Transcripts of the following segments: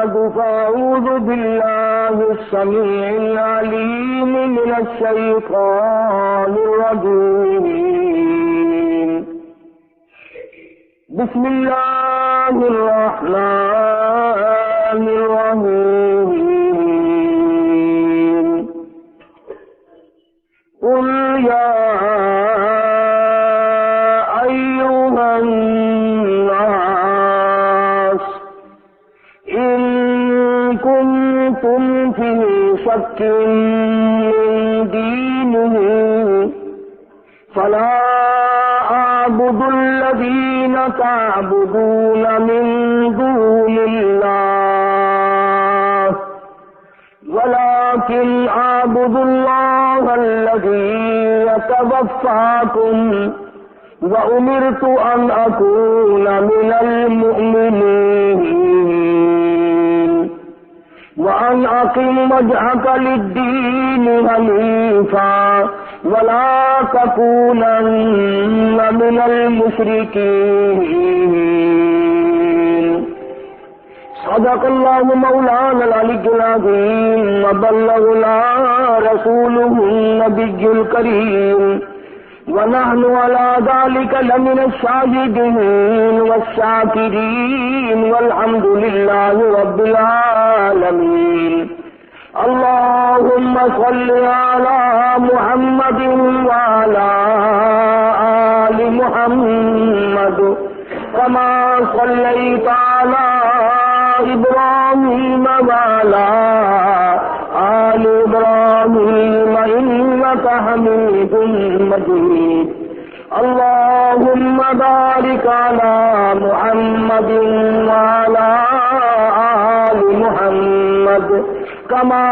بعد فأعوذ بالله السميع العليم من الشيطان الرجيم. بسم الله الرحمن الرحيم. قل يا أيها الناس إن كنتم في شك من دينه فلا أعبد الذين تعبدون من دون الله ولكن أعبد الله الذي يتوفاكم وأمرت أن أكون من المؤمنين وأن أقم وجهك للدين حنيفا ولا تكونن من المشركين. صدق الله مولانا العلي العظيم وبلغنا رسوله النبي الكريم ونحن على ذلك لمن الشاهدين والشاكرين والحمد لله رب العالمين. اللهم صل على محمد وعلى آل محمد كما صليت على إبراهيم وعلى آل إبراهيم إنك حميد مجيد. اللهم بارك على محمد وعلى آل محمد كما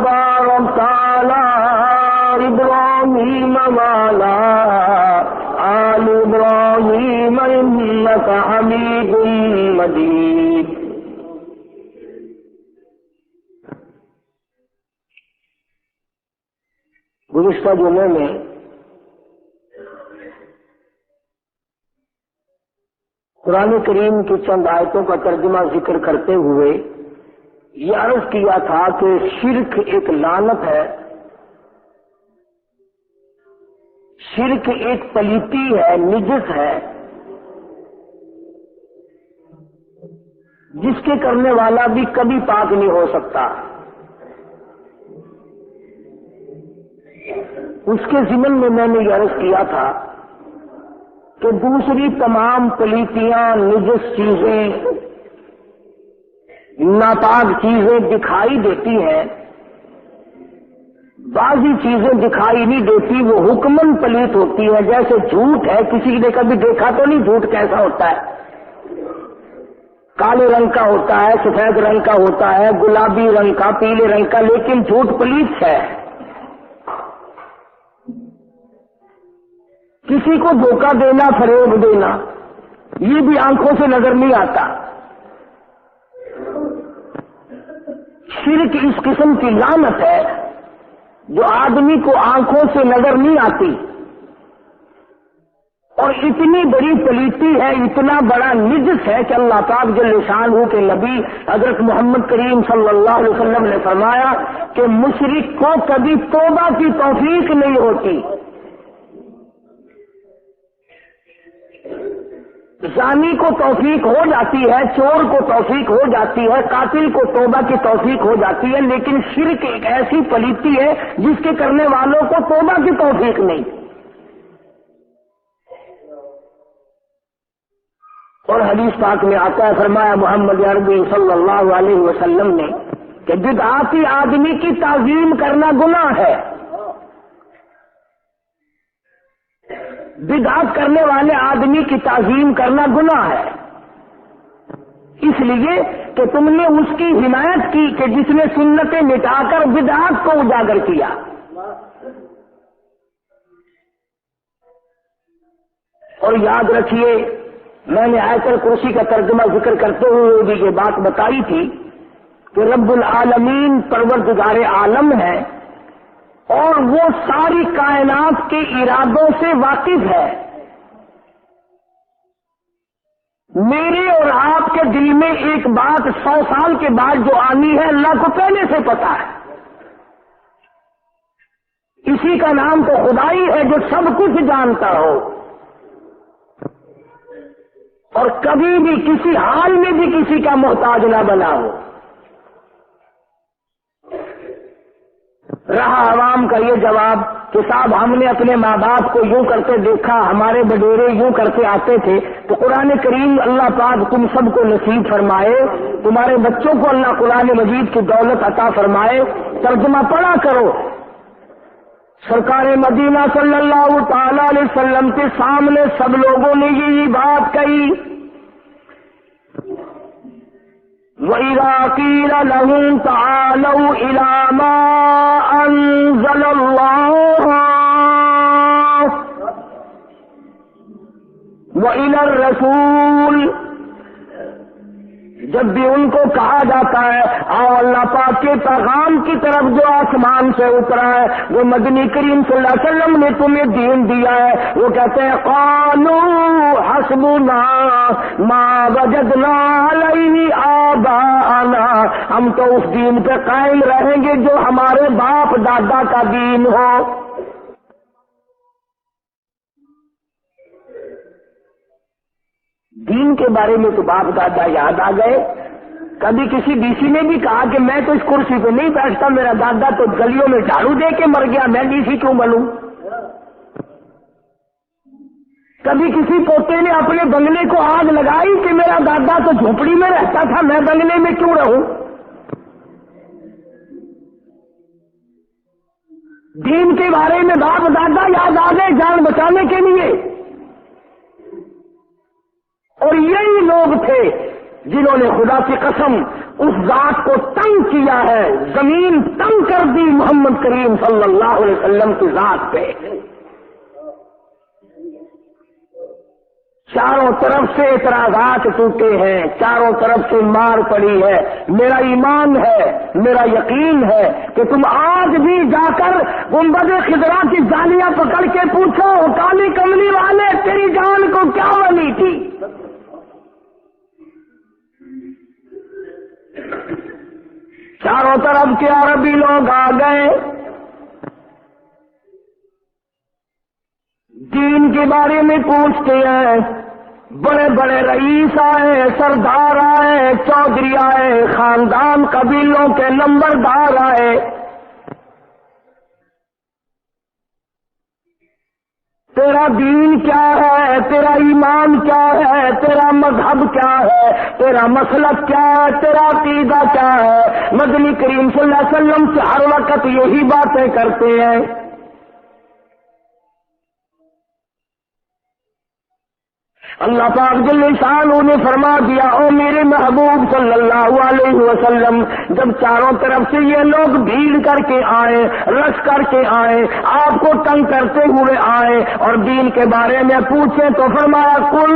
باركت على إبراهيم وعلى آل إبراهيم إنك حميد مجيد. گزشتہ جمعے میں قرآن کریم کی چند آیتوں کا ترجمہ ذکر کرتے ہوئے یہ عرض کیا تھا کہ شرک ایک لعنت ہے، شرک ایک پلیتی ہے، نجس ہے، جس کے کرنے والا بھی کبھی پاک نہیں ہو سکتا. اس کے ضمن میں نے یہ عرض کیا تھا کہ دوسری تمام پلیتیاں، نجس چیزیں، ناپاک چیزیں دکھائی دیتی ہیں، بعضی چیزیں دکھائی نہیں دیتی، وہ حکمن پلیت ہوتی ہے. جیسے جھوٹ ہے، کسی نے کبھی دیکھا تو نہیں جھوٹ کیسا ہوتا ہے، کالے رنگ کا ہوتا ہے، سفید رنگ کا ہوتا ہے، گلابی رنگ کا، پیلے رنگ کا، لیکن جھوٹ پلیت ہے. کسی کو دھوکہ دینا، فریب دینا، یہ بھی آنکھوں سے نظر نہیں آتا. شرک اس قسم کی لعنت ہے جو آدمی کو آنکھوں سے نظر نہیں آتی اور اتنی بڑی پلیتی ہے، اتنا بڑا نجس ہے کہ اللہ پاک جل شانہ کے نبی حضرت محمد کریم صلی اللہ علیہ وسلم نے فرمایا کہ مشرک کو کبھی توبہ کی توفیق نہیں ہوتی. زانی کو توفیق ہو جاتی ہے، چور کو توفیق ہو جاتی ہے، قاتل کو توبہ کی توفیق ہو جاتی ہے، لیکن شرک ایک ایسی پلیتی ہے جس کے کرنے والوں کو توبہ کی توفیق نہیں. اور حدیث پاک میں آتا ہے، فرمایا محمد عربی صلی اللہ علیہ وسلم نے کہ بدعاتی آدمی کی تعظیم کرنا گناہ ہے. بدعت کرنے والے آدمی کی تعظیم کرنا گناہ ہے، اس لیے کہ تم نے اس کی حمایت کی کہ جس نے سنتیں مٹا کر بدعت کو اجاگر کیا. اور یاد رکھیے، میں نے آیت الکرسی کا ترجمہ ذکر کرتے ہوئے بھی یہ بات بتائی تھی کہ رب العالمین پروردگار عالم ہے اور وہ ساری کائنات کے ارادوں سے واقف ہے. میرے اور آپ کے دل میں ایک بات 100 سال کے بعد جو آنی ہے اللہ کو پہلے سے پتا ہے. اسی کا نام تو خدائی ہے جو سب کچھ جانتا ہو اور کبھی بھی کسی حال میں بھی کسی کا محتاج نہ بنا ہو. رہا عوام کا یہ جواب کہ صاحب ہم نے اپنے ماں باپ کو یوں کرتے دیکھا, ہمارے بڈیرے یوں کرتے آتے تھے, تو قرآن کریم اللہ پاک تم سب کو نصیب فرمائے, تمہارے بچوں کو اللہ قرآن مجید کی دولت عطا فرمائے. ترجمہ پڑھا کرو. سرکار مدینہ صلی اللہ تعالی علیہ وسلم کے سامنے سب لوگوں نے یہی بات کہی. وَإِذَا قِيلَ لَهُمْ تَعَالَوْا إِلَى مَا أَنزَلَ اللَّهُ وَإِلَى الرَّسُولِ, جب بھی ان کو کہا جاتا ہے آؤ اللہ پاک کے پیغام کی طرف جو آسمان سے اترا ہے, وہ مدنی کریم صلی اللہ علیہ وسلم نے تمہیں دین دیا ہے, وہ کہتے ہیں قالوا حسبنا ما وجدنا علیہ آباءنا, ہم تو اس دین پہ قائم رہیں گے جو ہمارے باپ دادا کا دین ہو. دین کے بارے میں تو باپ دادا یاد آ گئے. کبھی کسی ڈی سی نے بھی کہا کہ میں تو اس کرسی پہ نہیں بیٹھتا, میرا دادا تو گلیوں میں جھاڑو دے کے مر گیا, میں ڈی سی کیوں بنوں. کبھی کسی پوتے نے اپنے بنگلے کو آگ لگائی کہ میرا دادا تو جھونپڑی میں رہتا تھا, میں بنگلے میں کیوں رہوں. دین کے بارے میں باپ دادا یاد آ گئے جان بچانے کے لیے. اور یہی لوگ تھے جنہوں نے خدا کی قسم اس ذات کو تنگ کیا ہے, زمین تنگ کر دی محمد کریم صلی اللہ علیہ وسلم کی ذات پہ. چاروں طرف سے اعتراضات ٹوٹے ہیں, چاروں طرف سے مار پڑی ہے. میرا ایمان ہے, میرا یقین ہے کہ تم آج بھی جا کر گنبد خضرا کی جالیاں پکڑ کے پوچھو کالی کملی والے تیری جان کو کیا بنی تھی. چاروں طرف کے عربی لوگ آ گئے, دین کے بارے میں پوچھتے ہیں. بڑے بڑے رئیس آئے, سردار آئے, چودھری آئے, خاندان قبیلوں کے نمبردار آئے. تیرا دین کیا ہے, تیرا ایمان کیا ہے, تیرا مذہب کیا ہے, تیرا مسلک کیا ہے, تیرا عقیدہ کیا ہے. مدنی کریم صلی اللہ علیہ وسلم سے ہر وقت یہی باتیں کرتے ہیں. اللہ پاک جل شانہ نے فرما دیا او میرے محبوب صلی اللہ علیہ وسلم, جب چاروں طرف سے یہ لوگ بھیڑ کر کے آئے, رش کر کے آئے, آپ کو تنگ کرتے ہوئے آئے اور دین کے بارے میں پوچھیں تو فرمایا قل,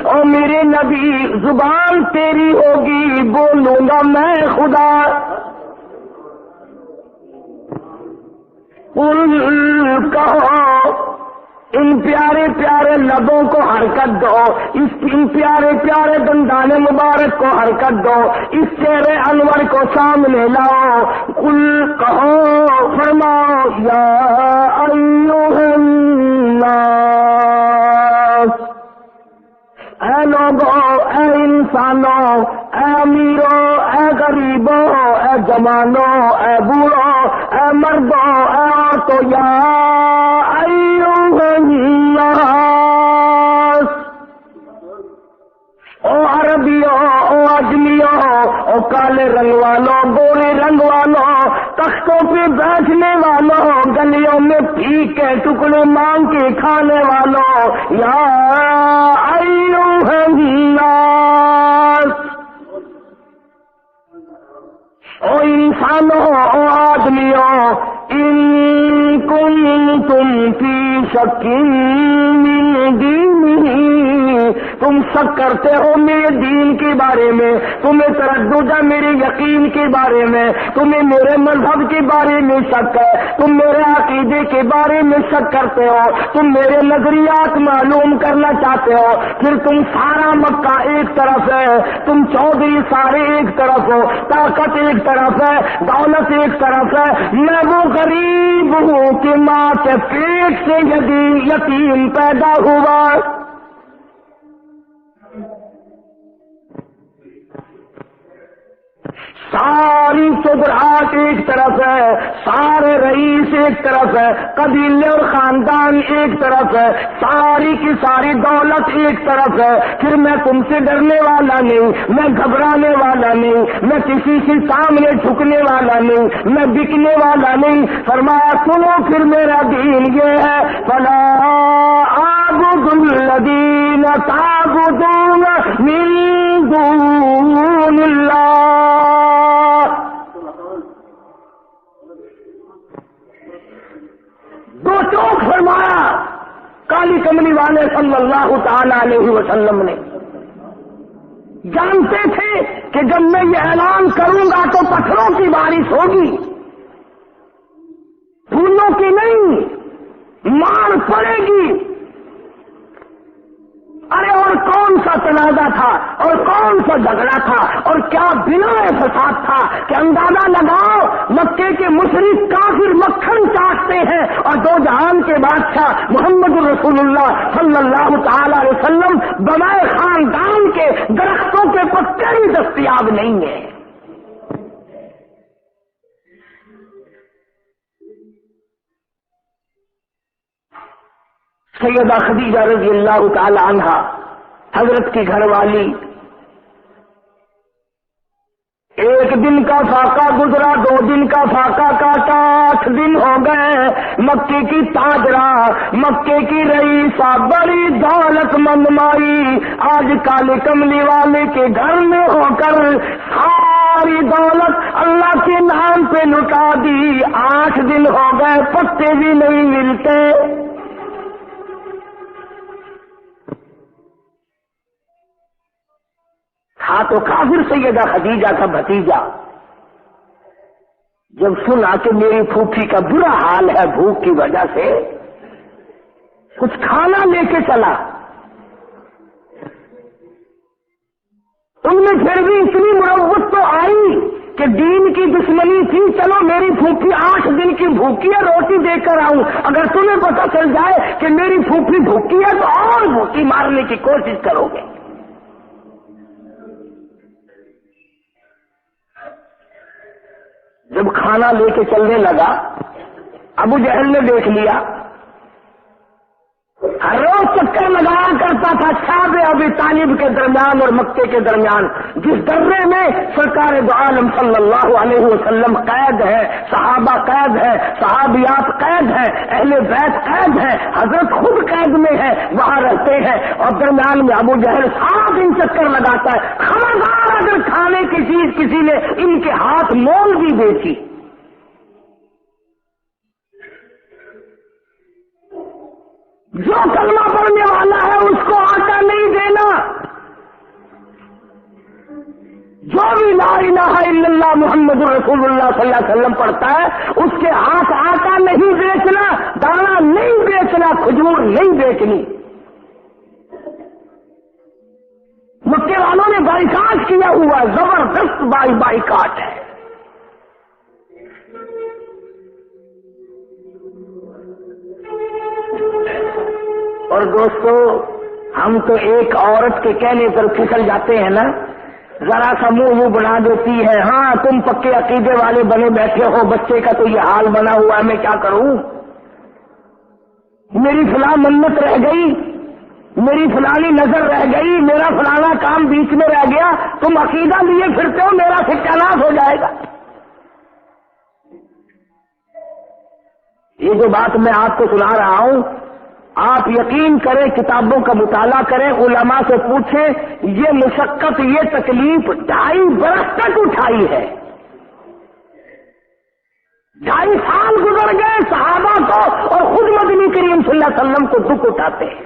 او میرے نبی زبان تیری ہوگی, بولوں گا میں خدا. قل کہو, ان پیارے پیارے لبوں کو حرکت دو, ان پیارے پیارے دندان مبارک کو حرکت دو, اس چہرے انور کو سامنے لاؤ. قل کہو, فرماؤ یا ایھا الناس, اے لوگوں, اے انسانوں, اے امیروں, اے غریبوں, اے جوانوں, اے بوڑھوں, اے مردوں, اے عورتوں, یا ایھا الناس, او عربیوں, او اجمیوں, او کالے رنگ والوں, گورے رنگ والوں, تختوں پہ بیٹھنے والوں, گلیوں میں پھیک کے ٹکڑے مانگ کے کھانے والوں, یا ایھا الناس, او انسانوں, او آدمیوں, ان کنتم فی شک من دینہ, تم شک کرتے ہو میرے دین کے بارے میں، تمہیں تردد ہے میرے یقین کے بارے میں، تمہیں میرے مذہب کے بارے میں شک ہے، تم میرے عقیدے کے بارے میں شک کرتے ہو، تم میرے نظریات معلوم کرنا چاہتے ہو، پھر تم سارا مکہ ایک طرف ہے، تم چودھری سارے ایک طرف ہو، طاقت ایک طرف ہے، دولت ایک طرف ہے، میں وہ غریب ہوں کہ ماں کے پیٹ سے یتیم پیدا ہوا۔ ساری چودراہٹ ایک طرف ہے، سارے رئیس ایک طرف ہے، قبیلے اور خاندان ایک طرف ہے، ساری کی ساری دولت ایک طرف ہے، پھر میں تم سے ڈرنے والا نہیں، میں گھبرانے والا نہیں، میں کسی کے سامنے جھکنے والا نہیں، میں بکنے والا نہیں۔ فرمایا سنو پھر میرا دین یہ ہے، فلا اعبد الذین تعبدون من دون اللہ۔ دو چوک فرمایا کالی کملی والے صلی اللہ تعالی علیہ وسلم نے۔ جانتے تھے کہ جب میں یہ اعلان کروں گا تو پتھروں کی بارش ہوگی، پھولوں کی نہیں، مار پڑے گی۔ ارے اور کون سا تنازع تھا اور کون سا جھگڑا تھا اور کیا بنا فساد تھا کہ اندازہ لگاؤ، مکے کے مشرک کافر مکھن چاٹتے ہیں اور دو جہان کے بادشاہ محمد رسول اللہ صلی اللہ تعالی علیہ وسلم بنائے خاندان کے درختوں کے پتے بھی دستیاب نہیں ہیں۔ سیدہ خدیجہ رضی اللہ تعالی عنہا حضرت کی گھر والی، ایک دن کا فاقہ گزرا، 2 دن کا فاقہ کاٹا، 8 دن ہو گئے۔ مکے کی تاجرہ، مکے کی رئیسہ، بڑی دولت مند مائی آج کالے کملی والے کے گھر میں ہو کر ساری دولت اللہ کے نام پہ لٹا دی۔ 8 دن ہو گئے، پتے بھی نہیں ملتے۔ تھا تو کافر سیدہ خدیجہ کا بھتیجا، جب سنا کہ میری پھوپھی کا برا حال ہے بھوک کی وجہ سے، کچھ کھانا لے کے چلا۔ ان میں پھر بھی اتنی مروت تو آئی کہ دین کی دشمنی تھی، چلو میری پھوپھی 8 دن کی بھوکی ہے، روٹی دے کر آؤں، اگر تمہیں پتہ چل جائے کہ میری پھوپھی بھوکی ہے تو اور بھوکی مارنے کی کوشش کرو گے۔ جب کھانا لے کے چلنے لگا، ابو جہل نے دیکھ لیا، ہر روز چکر لگایا کرتا تھا شعب ابی طالب کے درمیان اور مکے کے درمیان، جس درے میں سرکار دو عالم صلی اللہ علیہ وسلم قید ہے، صحابہ قید ہے، صحابیات قید ہے، اہل بیت قید ہے، حضرت خود قید میں ہے، وہاں رہتے ہیں، اور درمیان میں ابو جہل سارا دن چکر لگاتا ہے۔ خبردار اگر کھانے کی چیز کسی نے ان کے ہاتھ مول بھی بیچی، جو کلمہ پڑھنے والا ہے اس کو آٹا نہیں دینا، جو بھی لا الہ الا اللہ محمد رسول اللہ صلی اللہ علیہ وسلم پڑھتا ہے اس کے ہاتھ آٹا نہیں بیچنا، دانا نہیں بیچنا، کھجور نہیں بیچنی۔ مکے والوں نے بائیکاٹ کیا ہوا، زبردست بائیکاٹ ہے۔ اور دوستو، ہم تو ایک عورت کے کہنے پر پھسل جاتے ہیں نا، ذرا سا منہ بنا دیتی ہے، ہاں تم پکے عقیدے والے بنے بیٹھے ہو، بچے کا تو یہ حال بنا ہوا ہے، میں کیا کروں، میری فلاں منت رہ گئی، میری فلانی نظر رہ گئی، میرا فلانا کام بیچ میں رہ گیا، تم عقیدہ لیے پھرتے ہو، میرا ستیاناش ہو جائے گا۔ یہ جو بات میں آپ کو سنا رہا ہوں، آپ یقین کریں، کتابوں کا مطالعہ کریں، علماء سے پوچھیں، یہ مشقت، یہ تکلیف 2.5 برس تک اٹھائی ہے۔ 2.5 سال گزر گئے صحابہ کو، اور خود مدنی کریم صلی اللہ علیہ وسلم کو دکھ اٹھاتے ہیں۔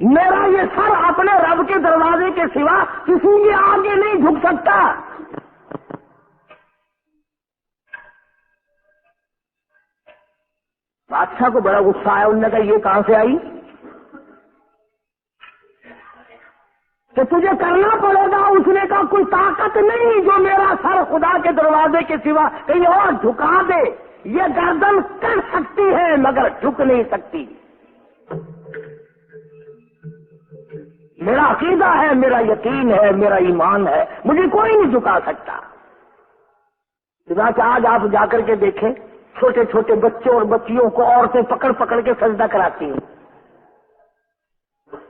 میرا یہ سر اپنے رب کے دروازے کے سوا کسی کے آگے نہیں جھک سکتا. بادشاہ کو بڑا غصہ آیا. انہوں نے کہا یہ کہاں سے آئی کہ تجھے کرنا پڑے گا؟ اس نے کہا کوئی طاقت نہیں جو میرا سر خدا کے دروازے کے سوا کہیں اور جھکا دے. یہ گردن کر سکتی ہے مگر جھک نہیں سکتی. میرا عقیدہ ہے، میرا یقین ہے، میرا ایمان ہے، مجھے کوئی نہیں جھکا سکتا. چنانچہ آج آپ جا کر کے دیکھیں، چھوٹے چھوٹے بچوں اور بچیوں کو عورتیں پکڑ پکڑ کے سجدہ کراتی ہیں.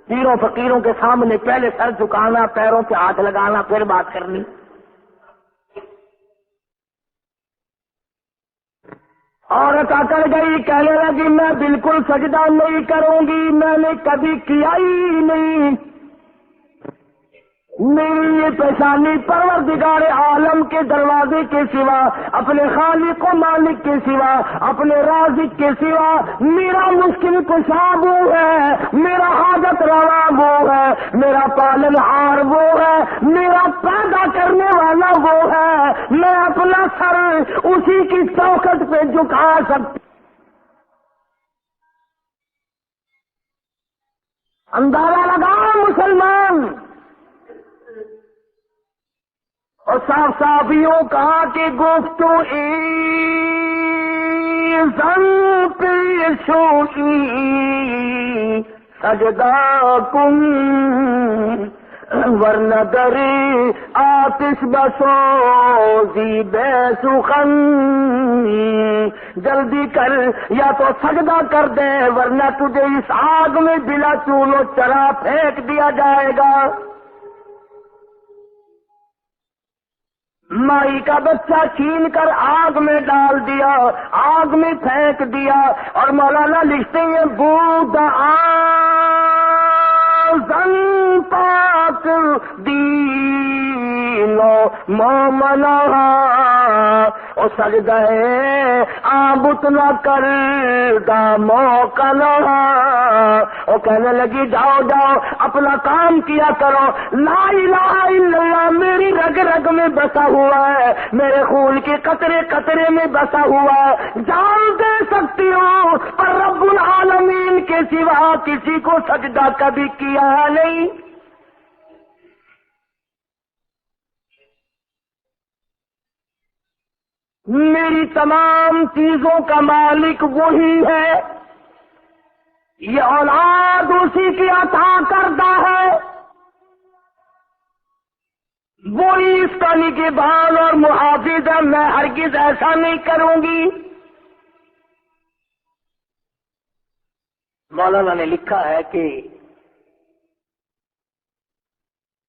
پیروں فقیروں کے سامنے پہلے سر جھکانا، پیروں پہ ہاتھ لگانا، پھر بات کرنی. عورت اکڑ گئی، کہنے لگی میں بالکل سجدہ نہیں کروں گی، میں نے کبھی کیا ہی نہیں. میری یہ پیشانی پروردگار عالم کے دروازے کے سوا، اپنے خالق و مالک کے سوا، اپنے رازق کے سوا، میرا مشکل کشا وہ ہے، میرا حاجت روا وہ ہے، میرا پالن ہار وہ ہے، میرا پیدا کرنے والا وہ ہے. میں اپنا سر اسی کی چوکھٹ پہ جھکا سکتا. اندازہ لگا مسلمان. اور صاف صاف یوں کہا کہ گفتو زن پیشوئی سجدہ کن ورنہ دری آتش بسوزی بے سخن. جلدی کر، یا تو سجدہ کر دے ورنہ تجھے اس آگ میں بلا چول و چرا پھینک دیا جائے گا. مائی کا بچہ چھین کر آگ میں ڈال دیا، آگ میں پھینک دیا. اور مولانا لکھتے ہیں بود آزن پاک دینو مومنا او سجدہ آبت نہ کر دا موقع نہ. وہ کہنے لگی جاؤ جاؤ اپنا کام کیا کرو. لا الہ الا اللہ میری رگ رگ میں بسا ہوا ہے، میرے خون کے قطرے قطرے میں بسا ہوا ہے. جان دے سکتی ہوں پر رب العالمین کے سوا کسی کو سجدہ کبھی کیا نہیں. میری تمام چیزوں کا مالک وہی ہے، یہ اولاد اسی کی عطا کردہ ہے، وہی اس کا نگہبان اور محافظ ہے. میں ہرگز ایسا نہیں کروں گی. مولانا نے لکھا ہے کہ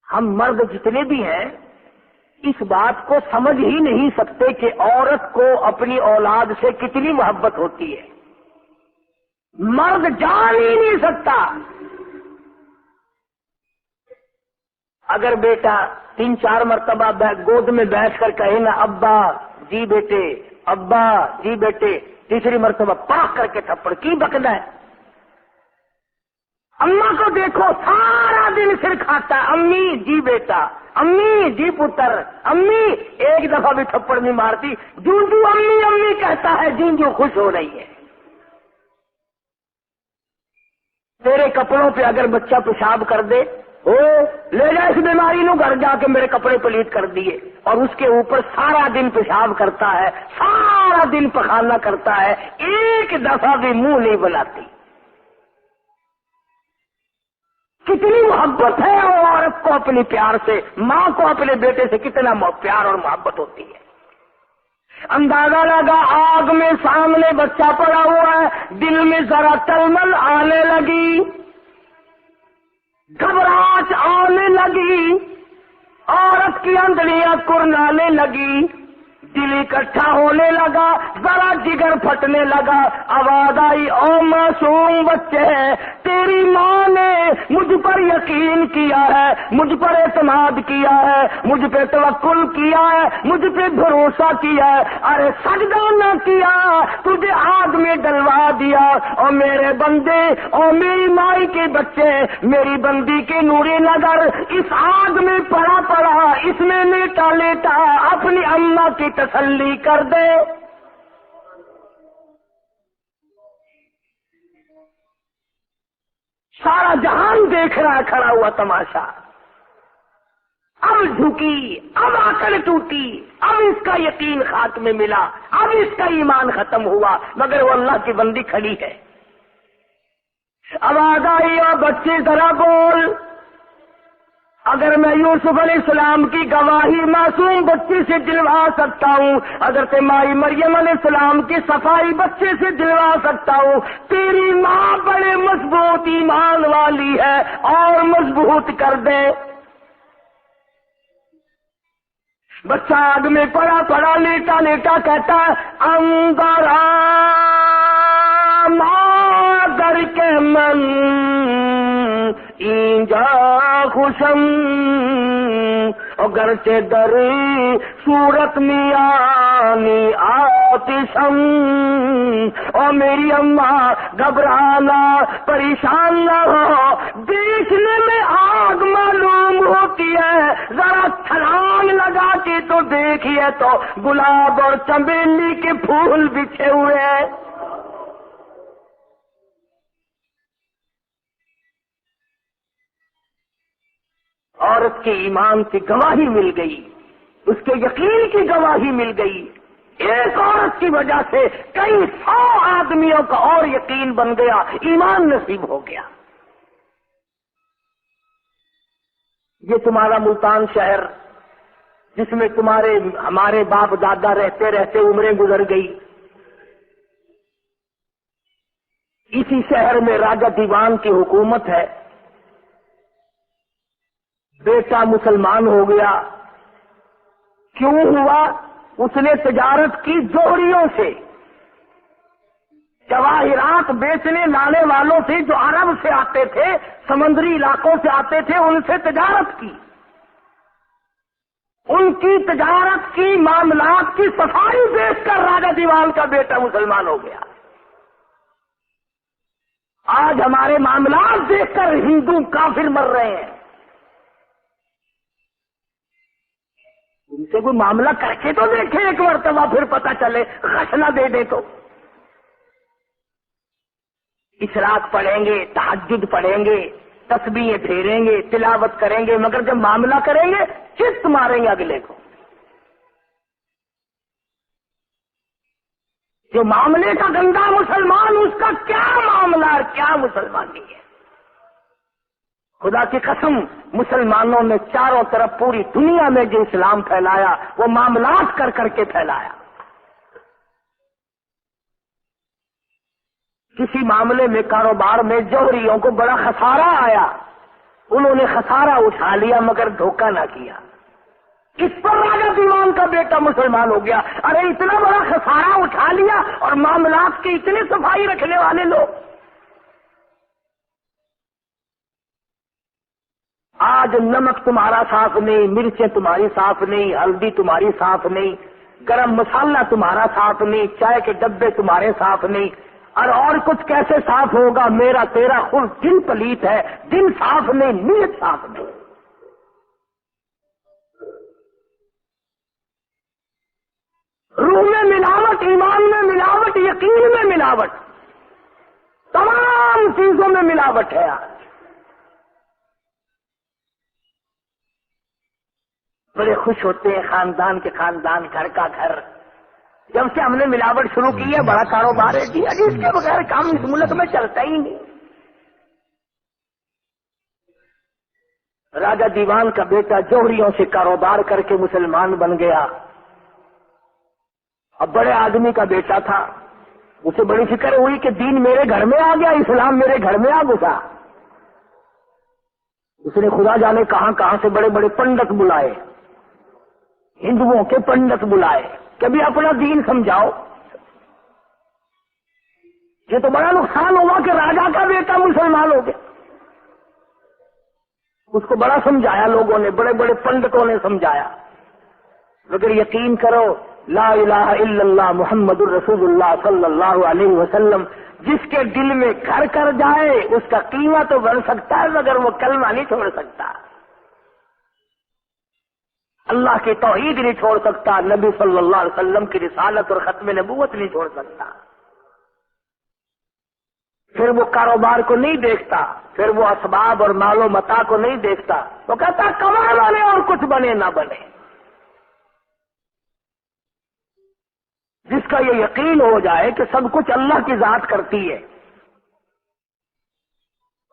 ہم مرد جتنے بھی ہیں اس بات کو سمجھ ہی نہیں سکتے کہ عورت کو اپنی اولاد سے کتنی محبت ہوتی ہے. مرد جان ہی نہیں سکتا. اگر بیٹا 3-4 مرتبہ گود میں بیٹھ کر کہے نا ابا جی بیٹے، ابا جی بیٹے، تیسری مرتبہ پاک کر کے تھپڑ کی بکنا ہے. اماں کو دیکھو سارا دن سر کھاتا ہے، امی جی بیٹا، امی جی پتر، امی ایک دفعہ بھی تھپڑ نہیں مارتی. جونجو امی امی کہتا ہے، جونجو خوش ہو رہی ہے. تیرے کپڑوں پہ اگر بچہ پیشاب کر دے، او لے جا اس بیماری نو گھر جا کے میرے کپڑے پلیت کر دیے، اور اس کے اوپر سارا دن پیشاب کرتا ہے، سارا دن پخانہ کرتا ہے، ایک دفعہ بھی منہ نہیں بلاتی. کتنی محبت ہے وہ عورت کو اپنی پیار سے، ماں کو اپنے بیٹے سے کتنا پیار اور محبت ہوتی ہے. اندازہ لگا آگ میں سامنے بچہ پڑا ہوا ہے، دل میں ذرا تلمل آنے لگی، گھبراہٹ آنے لگی، عورت کی اندڑیاں کرنانے لگی. دل اکٹھا ہونے لگا، ذرا جگر پھٹنے لگا، آواز آئی او معصوم بچے، تیری ماں نے مجھ پر یقین کیا ہے، مجھ پر اعتماد کیا ہے، مجھ پہ توکل کیا ہے، مجھ پہ بھروسہ کیا ہے، ارے سجدہ نہ کیا، تجھے آگ میں ڈلوا دیا، اور میرے بندے اور میری مائی کے بچے، میری بندی کے نوری نظر اس آگ میں پڑا پڑا، اس میں لیٹا لیٹا اپنی اماں کی تسلی کر دے۔ سارا جہان دیکھ رہا کھڑا ہوا تماشا، اب جھکی، اب عقل ٹوٹی، اب اس کا یقین خاتمے میں ملا، اب اس کا ایمان ختم ہوا، مگر وہ اللہ کی بندی کھڑی ہے۔ آواز آئی اور بچے ذرا بول، اگر میں یوسف علیہ السلام کی گواہی معصوم بچے سے دلوا سکتا ہوں، حضرت مائی مریم علیہ السلام کی صفائی بچے سے دلوا سکتا ہوں، تیری ماں بڑے مضبوط ایمان والی ہے، اور مضبوط کر دے۔ بچہ آگ میں پڑا پڑا لیٹا لیٹا کہتا اندر مادر کے من اینجا خوشم، اگرچہ در صورت میانی آتشم، اور میری اماں گھبرانا پریشان نہ ہو، دیکھنے میں آگ معلوم ہوتی ہے، ذرا چھلانگ لگا کے تو دیکھیے تو گلاب اور چمیلی کے پھول بچھے ہوئے ہیں۔ عورت کے ایمان کی گواہی مل گئی، اس کے یقین کی گواہی مل گئی، ایک عورت کی وجہ سے کئی 100 آدمیوں کا اور یقین بن گیا، ایمان نصیب ہو گیا۔ یہ تمہارا ملتان شہر جس میں ہمارے باپ دادا رہتے رہتے عمریں گزر گئی، اسی شہر میں راجہ دیوان کی حکومت ہے، بیٹا مسلمان ہو گیا، کیوں ہوا؟ اس نے تجارت کی جوہریوں سے، جواہرات بیچنے لانے والوں سے جو عرب سے آتے تھے، سمندری علاقوں سے آتے تھے، ان سے تجارت کی، ان کی تجارت کی، معاملات کی صفائی دیکھ کر راجہ دیوان کا بیٹا مسلمان ہو گیا۔ آج ہمارے معاملات دیکھ کر ہندو کافر مر رہے ہیں، ان سے کوئی معاملہ کر کے تو دیکھیں ایک مرتبہ، پھر پتہ چلے، غش نہ دے دے تو۔ اشراق پڑھیں گے، تہجد پڑھیں گے، تسبیحیں پھیریں گے، تلاوت کریں گے، مگر جب معاملہ کریں گے چت ماریں گے اگلے کو۔ جو معاملے کا گندا مسلمان، اس کا کیا معاملہ اور کیا مسلمانی ہے؟ خدا کی قسم، مسلمانوں نے چاروں طرف پوری دنیا میں جو اسلام پھیلایا وہ معاملات کر کر کے پھیلایا۔ کسی معاملے میں، کاروبار میں جوہریوں کو بڑا خسارہ آیا، انہوں نے خسارہ اٹھا لیا مگر دھوکہ نہ کیا، اس پر راجہ دیوان کا بیٹا مسلمان ہو گیا۔ ارے اتنا بڑا خسارہ اٹھا لیا اور معاملات کی اتنی صفائی رکھنے والے لوگ۔ آج نمک تمہارا صاف نہیں، مرچیں تمہاری صاف نہیں، ہلدی تمہاری صاف نہیں، گرم مسالہ تمہارا صاف نہیں، چائے کے ڈبے تمہارے صاف نہیں، اور کچھ کیسے صاف ہوگا؟ میرا تیرا خود دل پلیت ہے، دل صاف نہیں، نیت صاف نہیں۔ روح میں ملاوٹ، ایمان میں ملاوٹ، یقین میں ملاوٹ، تمام چیزوں میں ملاوٹ ہے۔ آج بڑے خوش ہوتے ہیں خاندان کے خاندان، گھر کا گھر، جب سے ہم نے ملاوٹ شروع کی ہے بڑا کاروبار ہے جی، ابھی اس کے بغیر کام اس ملک میں چلتا ہی نہیں۔ راجہ دیوان کا بیٹا جوہریوں سے کاروبار کر کے مسلمان بن گیا، اب بڑے آدمی کا بیٹا تھا، اسے بڑی فکر ہوئی کہ دین میرے گھر میں آ گیا، اسلام میرے گھر میں آ گھسا۔ اس نے خدا جانے کہاں کہاں سے بڑے بڑے پنڈت بلائے، ہندوؤں کے پنڈت بلائے، کبھی اپنا دین سمجھاؤ. یہ تو بڑا نقصان ہوا کہ راجا کا بیٹا مسلمان ہو گیا. اس کو بڑا سمجھایا لوگوں نے، بڑے بڑے پنڈتوں نے سمجھایا، مگر یقین کرو لا الہ الا اللہ محمد الرسول اللہ صلی اللہ علیہ وسلم جس کے دل میں گھر کر جائے اس کا قیمہ تو بن سکتا ہے مگر وہ کلمہ نہیں چھوڑ سکتا، اللہ کی توحید نہیں چھوڑ سکتا، نبی صلی اللہ علیہ وسلم کی رسالت اور ختم نبوت نہیں چھوڑ سکتا. پھر وہ کاروبار کو نہیں دیکھتا، پھر وہ اسباب اور مال و متاع کو نہیں دیکھتا، وہ کہتا کمانا لے اور کچھ بنے نہ بنے. جس کا یہ یقین ہو جائے کہ سب کچھ اللہ کی ذات کرتی ہے،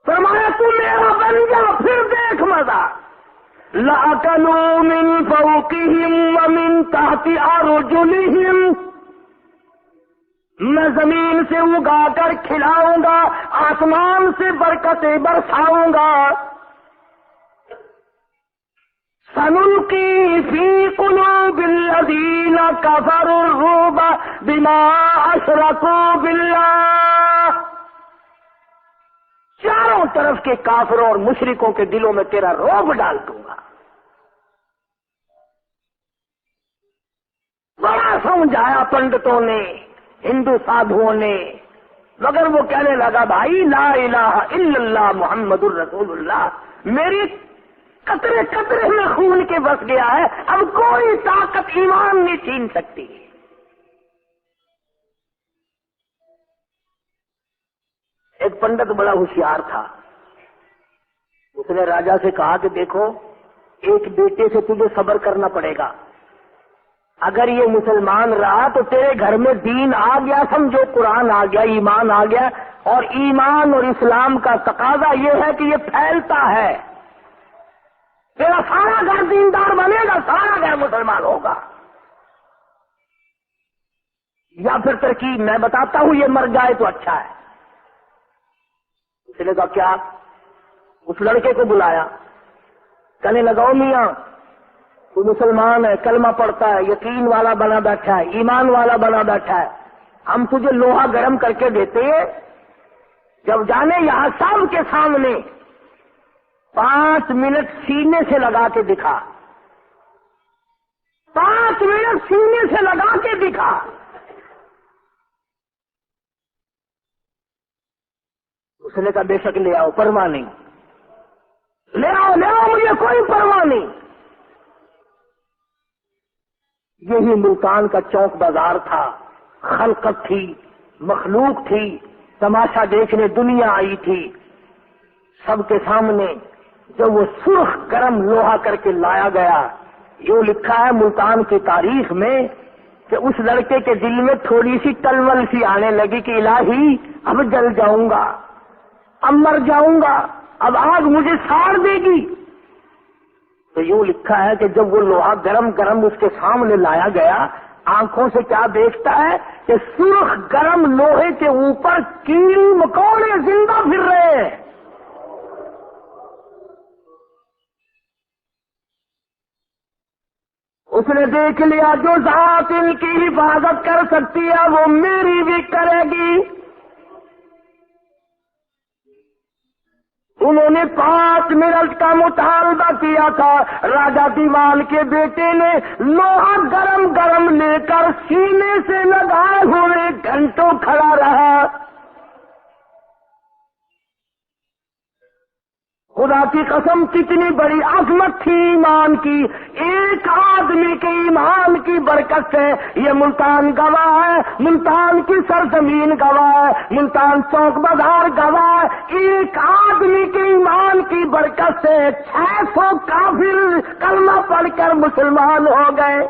فرمایا تو میرا بن جا پھر دیکھ مزہ. لَأَكَلُوا مِن فَوْقِهِمْ وَمِن تَحْتِ أَرْجُلِهِمْ، میں زمین سے اگا کر کھلاؤں گا، آسمان سے برکتیں برساؤں گا. سَنُلْقِي فِي قُلُوبِ الَّذِينَ كَفَرُوا الرُّعْبَ بِمَا أَشْرَكُوا بِاللَّهِ، چاروں طرف کے کافروں اور مشرکوں کے دلوں میں تیرا رعب ڈال دوں گا. بڑا سمجھایا پنڈتوں نے، ہندو سادھوؤں نے، مگر وہ کہنے لگا بھائی لا الہ الا اللہ محمد الرسول اللہ میری قطرے قطرے میں خون کے بس گیا ہے، اب کوئی طاقت ایمان نہیں چھین سکتی. ایک پنڈت بڑا ہوشیار تھا، اس نے راجا سے کہا کہ دیکھو ایک بیٹے سے تجھے صبر کرنا پڑے گا، اگر یہ مسلمان رہا تو تیرے گھر میں دین آ گیا، سمجھو قرآن آ گیا، ایمان آ گیا، اور ایمان اور اسلام کا تقاضا یہ ہے کہ یہ پھیلتا ہے، تیرا سارا گھر دیندار بنے گا، سارا گھر مسلمان ہوگا. یا پھر ترکیب میں بتاتا ہوں، یہ مر جائے تو اچھا ہے. اس نے کہا کیا؟ اس لڑکے کو بلایا، کہنے لگاؤ میاں تو مسلمان ہے، کلمہ پڑھتا ہے، یقین والا بنا بیٹھا ہے، ایمان والا بنا بیٹھا ہے، ہم تجھے لوہا گرم کر کے دیتے ہیں، جب جانے یہاں سب کے سامنے 5 منٹ سینے سے لگا کے دکھا، 5 منٹ سینے سے لگا کے دکھا. اس نے کہا بے شک لے آؤ، پرواہ نہیں، لے آؤ مجھے کوئی پرواہ نہیں. یہی ملتان کا چوک بازار تھا، خلقت تھی، مخلوق تھی، تماشا دیکھنے دنیا آئی تھی. سب کے سامنے جب وہ سرخ گرم لوہا کر کے لایا گیا، یوں لکھا ہے ملتان کی تاریخ میں کہ اس لڑکے کے دل میں تھوڑی سی ٹلول سی آنے لگی کہ الہی اب جل جاؤں گا، اب مر جاؤں گا، اب آگ مجھے ساڑ دے گی. تو یوں لکھا ہے کہ جب وہ لوہا گرم گرم اس کے سامنے لایا گیا، آنکھوں سے کیا دیکھتا ہے کہ سرخ گرم لوہے کے اوپر کیڑے مکوڑے زندہ پھر رہے ہیں. اس نے دیکھ لیا جو ذات ان کی حفاظت کر سکتی ہے وہ میری بھی کرے گی. انہوں نے 5 منٹ کا مطالبہ کیا تھا، راجا دیوان کے بیٹے نے لوہا گرم گرم لے کر سینے سے لگائے ہوئے گھنٹوں کھڑا رہا. خدا کی قسم کتنی بڑی عظمت تھی ایمان کی، ایک آدمی کے ایمان کی برکت سے یہ ملتان گواہ ہے، ملتان کی سرزمین گواہ ہے، ملتان چوک بازار گواہ ہے. ایک آدمی کے ایمان کی برکت سے 600 کافر کلمہ پڑھ کر مسلمان ہو گئے.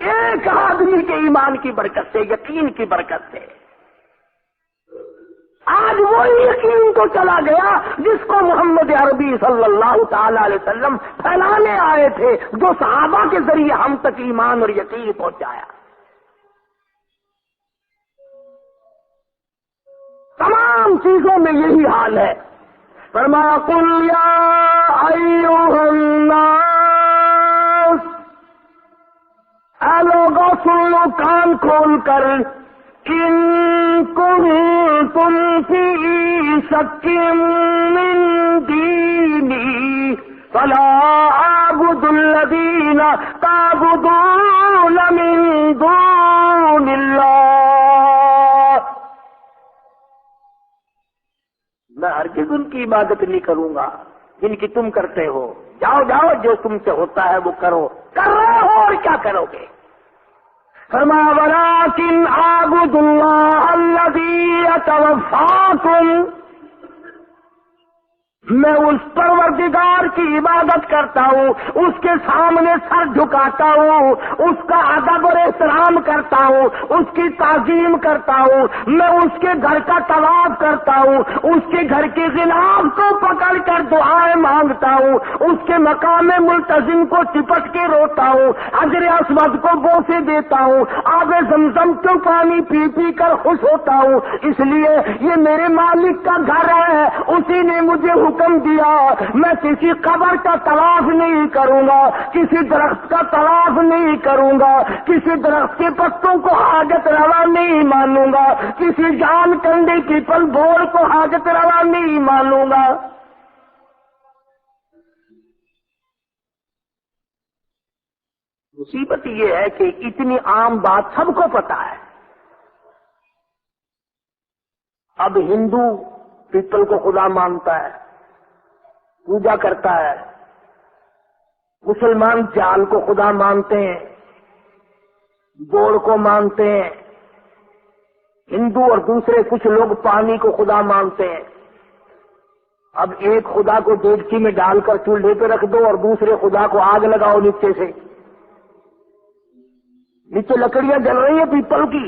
ایک آدمی کے ایمان کی برکت سے، یقین کی برکت سے. آج وہی یقین تو چلا گیا جس کو محمد عربی صلی اللہ تعالی علیہ وسلم پھیلانے آئے تھے، جو صحابہ کے ذریعے ہم تک ایمان اور یقین پہنچایا. تمام چیزوں میں یہی حال ہے. فرمایا قل یا ایھا الناس اے لوگوں سن لو کان کھول کر، ان کنتم فی شک من دینی فلا اعبد الذین تعبدون من دون اللہ، میں ہرگز ان کی عبادت نہیں کروں گا جن کی تم کرتے ہو. جاؤ جاؤ، جو تم سے ہوتا ہے وہ کرو. کر رہے ہو اور کیا کرو گے؟ فرمایا ولیکن اعبد اللہ الذی یتوفاکم، میں اس پروردگار کی عبادت کرتا ہوں، اس کے سامنے سر جھکاتا ہوں، اس کا ادب اور احترام کرتا ہوں، اس کی تعظیم کرتا ہوں، میں اس کے گھر کا طواف کرتا ہوں، اس کے گھر کے غلاف کو پکڑ کر دعائیں مانگتا ہوں، اس کے مقام ملتزم کو چپٹ کے روتا ہوں، حجر اسود کو بوسے دیتا ہوں، آب زمزم کو پانی پی پی کر خوش ہوتا ہوں، اس لیے یہ میرے مالک کا گھر ہے، اسی نے مجھے حکم دیا. میں کسی قبر کا طواف نہیں کروں گا، کسی درخت کا طواف نہیں کروں گا، کسی درخت کے پتوں کو حاجت روا نہیں مانوں گا، کسی جان کنڈے کی پل بھوڑ کو حاجت روا نہیں مانوں گا. مصیبت یہ ہے کہ اتنی عام بات سب کو پتا ہے. اب ہندو پیپل کو خدا مانتا ہے، پوجا کرتا ہے، مسلمان جال کو خدا مانتے ہیں، بوڑ کو مانتے ہیں، ہندو اور دوسرے کچھ لوگ پانی کو خدا مانتے ہیں. اب ایک خدا کو دیگچی میں ڈال کر چولہے پہ رکھ دو اور دوسرے خدا کو آگ لگاؤ نیچے سے، نیچے لکڑیاں جل رہی ہیں پیپل کی،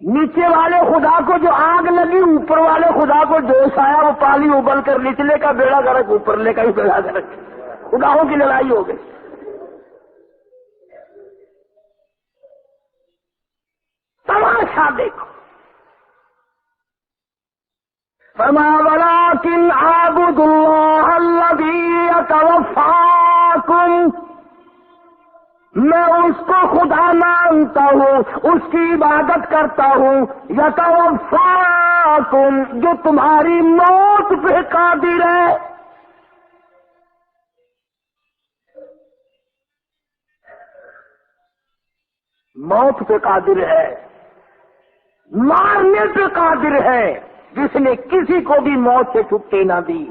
نیچے والے خدا کو جو آگ لگی، اوپر والے خدا کو جوش آیا، وہ پانی ابل کر نچلے کا بیڑا گرک، اوپرلے کا ہی بیڑا گرک، خداؤں کی لڑائی ہو گئی. تماشا دیکھو. فرمایا ولیکن اعبد اللہ الذی یتوفاکم، میں اس کو خدا مانتا ہوں، اس کی عبادت کرتا ہوں. یتوفاکم، جو تمہاری موت پہ قادر ہے. موت پہ قادر ہے، مارنے پہ قادر ہے، جس نے کسی کو بھی موت سے چھٹی نہ دی.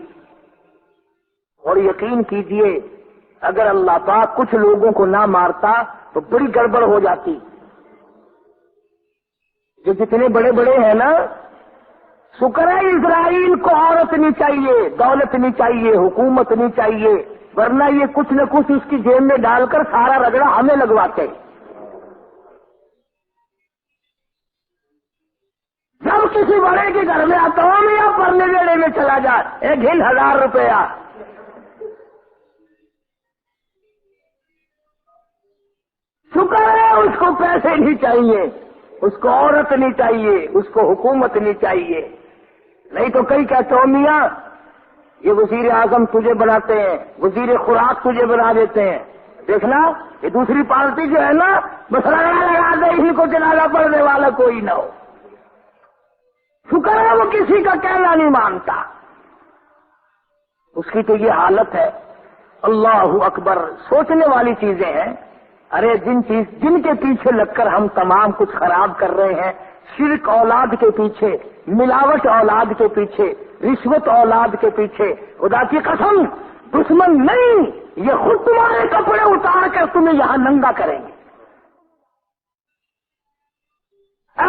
اور یقین کیجئے اگر اللہ پاک کچھ لوگوں کو نہ مارتا تو بڑی گڑبڑ ہو جاتی. جو جتنے بڑے بڑے ہیں نا، شکر ہے اسرائیل کو عورت نہیں چاہیے، دولت نہیں چاہیے، حکومت نہیں چاہیے، ورنہ یہ کچھ نہ کچھ اس کی جیب میں ڈال کر سارا رگڑا ہمیں لگواتے. جب کسی بڑے کے گھر میں آتا ہوں یا پرنے ویڑے میں چلا جائے، ایک گھن 1000 روپیہ، شکر ہے اس کو پیسے نہیں چاہیے، اس کو عورت نہیں چاہیے، اس کو حکومت نہیں چاہیے. نہیں تو کئی کہتے ہو میاں یہ وزیر اعظم تجھے بناتے ہیں، وزیر خوراک تجھے بنا دیتے ہیں، دیکھنا یہ دوسری پارٹی جو ہے نا بس لگا دے، ان کو جنازہ پڑھنے والا کوئی نہ ہو. شکر ہے وہ کسی کا کہنا نہیں مانتا. اس کی تو یہ حالت ہے. اللہ اکبر. سوچنے والی چیزیں ہیں. ارے جن کے پیچھے لگ کر ہم تمام کچھ خراب کر رہے ہیں، شرک اولاد کے پیچھے، ملاوٹ اولاد کے پیچھے، رشوت اولاد کے پیچھے، خدا کی قسم دشمن نہیں، یہ خود تمہارے کپڑے اتار کر تمہیں یہاں ننگا کریں گے.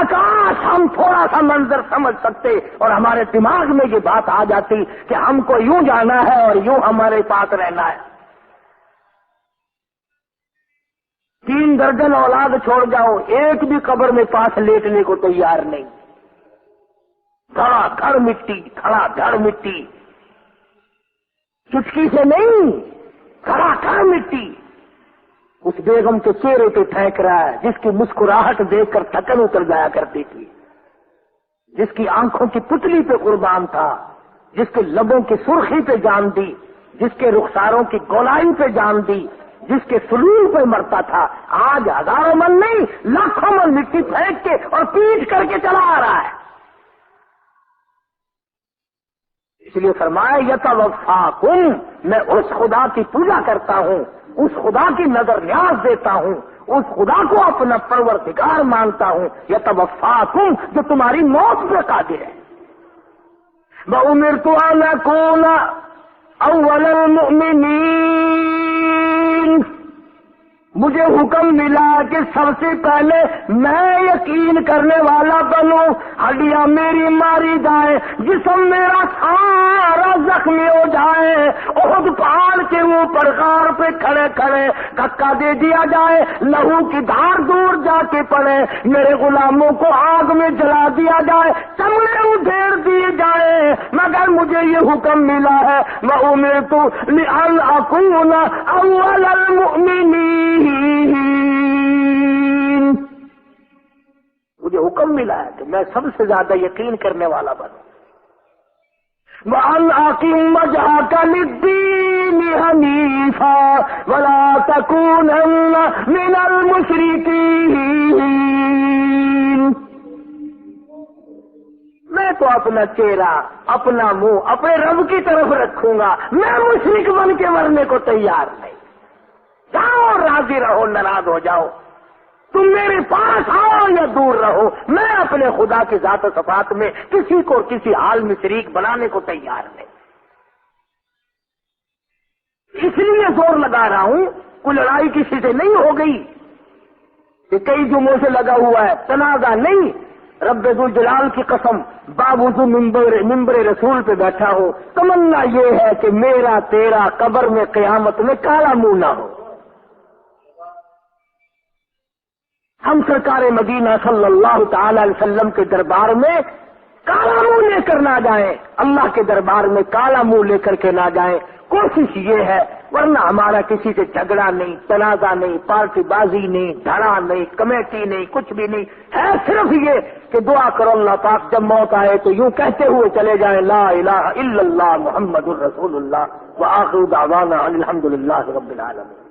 کاش ہم تھوڑا سا منظر سمجھ سکتے اور ہمارے دماغ میں یہ بات آ جاتی کہ ہم کو یوں جانا ہے اور یوں ہمارے پاس رہنا ہے. 3 درجن اولاد چھوڑ جاؤ، ایک بھی قبر میں پاس لیٹنے کو تیار نہیں. دھڑا دھڑ مٹی، دھڑا دھڑ مٹی، چٹکی سے نہیں، دھڑا دھڑ مٹی. اس بیگم کے چہرے پہ پھینک رہا ہے جس کی مسکراہٹ دیکھ کر تھکن اتر جایا کرتی تھی، جس کی آنکھوں کی پتلی پہ قربان تھا، جس کے لبوں کی سرخی پہ جان دی، جس کے رخساروں کی گولائی پہ جان دی، جس کے سلول پہ مرتا تھا، آج ہزاروں من نہیں لاکھوں من مٹی پھینک کے اور پیٹ کر کے چلا آ رہا ہے۔ اس لیے فرمایا یتوفاکم، میں اس خدا کی پوجا کرتا ہوں، اس خدا کی نظر نیاز دیتا ہوں، اس خدا کو اپنا پروردگار مانتا ہوں، یتوفاکم، جو تمہاری موت پہ قادر ہے۔ وَأُمِرْتُ أَنْ أَكُونَ أَوَّلَ الْمُؤْمِنِينَ، مجھے حکم ملا کہ سب سے پہلے میں یقین کرنے والا بنوں، ہڈیاں میری ماری جائیں، جسم میرا سارا زخمی ہو جائے، احد پہاڑ کے اوپر غار پہ کھڑے کھڑے دھکا دے دیا جائے، لہو کی دھار دور جا کے پڑے، میرے غلاموں کو آگ میں جلا دیا جائے، چمڑے ادھیڑ دیے جائے، مگر مجھے یہ حکم ملا ہے وَأُمِرْتُ لِأَنْ أَكُونَ أَوَّلَ الْمُؤْمِنِينَ، مجھے حکم ملا ہے کہ میں سب سے زیادہ یقین کرنے والا بنوں۔ وَأَنْ أَقِمْ وَجْهَكَ لِلدِّينِ حَنِيفًا وَلَا تَكُونَنَّ مِنَ الْمُشْرِكِينَ، میں تو اپنا چہرہ، اپنا منہ اپنے رب کی طرف رکھوں گا، میں مشرک بن کے مرنے کو تیار نہیں۔ جاؤ راضی رہو، ناراض ہو جاؤ، تم میرے پاس آؤ یا دور رہو، میں اپنے خدا کی ذات و صفات میں کسی کو کسی حال میں شریک بنانے کو تیار نہیں۔ اس لیے زور لگا رہا ہوں، کوئی لڑائی کسی سے نہیں ہو گئی کہ کئی جمعوں سے لگا ہوا ہے، تنازع نہیں، رب ذوالجلال کی قسم باوضو ممبر رسول پہ بیٹھا ہو، تمنا یہ ہے کہ میرا تیرا قبر میں قیامت میں کالا منہ نہ ہو، ہم سرکار مدینہ صلی اللہ تعالی علیہ وسلم کے دربار میں کالا منہ لے کر نہ جائیں، اللہ کے دربار میں کالا منہ لے کر کے نہ جائیں، کوشش یہ ہے، ورنہ ہمارا کسی سے جھگڑا نہیں، تنازع نہیں، پارٹی بازی نہیں، دھڑا نہیں، کمیٹی نہیں، کچھ بھی نہیں ہے، صرف یہ کہ دعا کرو اللہ پاک جب موت آئے تو یوں کہتے ہوئے چلے جائیں لا الہ الا اللہ محمد الرسول اللہ وآخر دعوانا الحمد للہ رب العالمین۔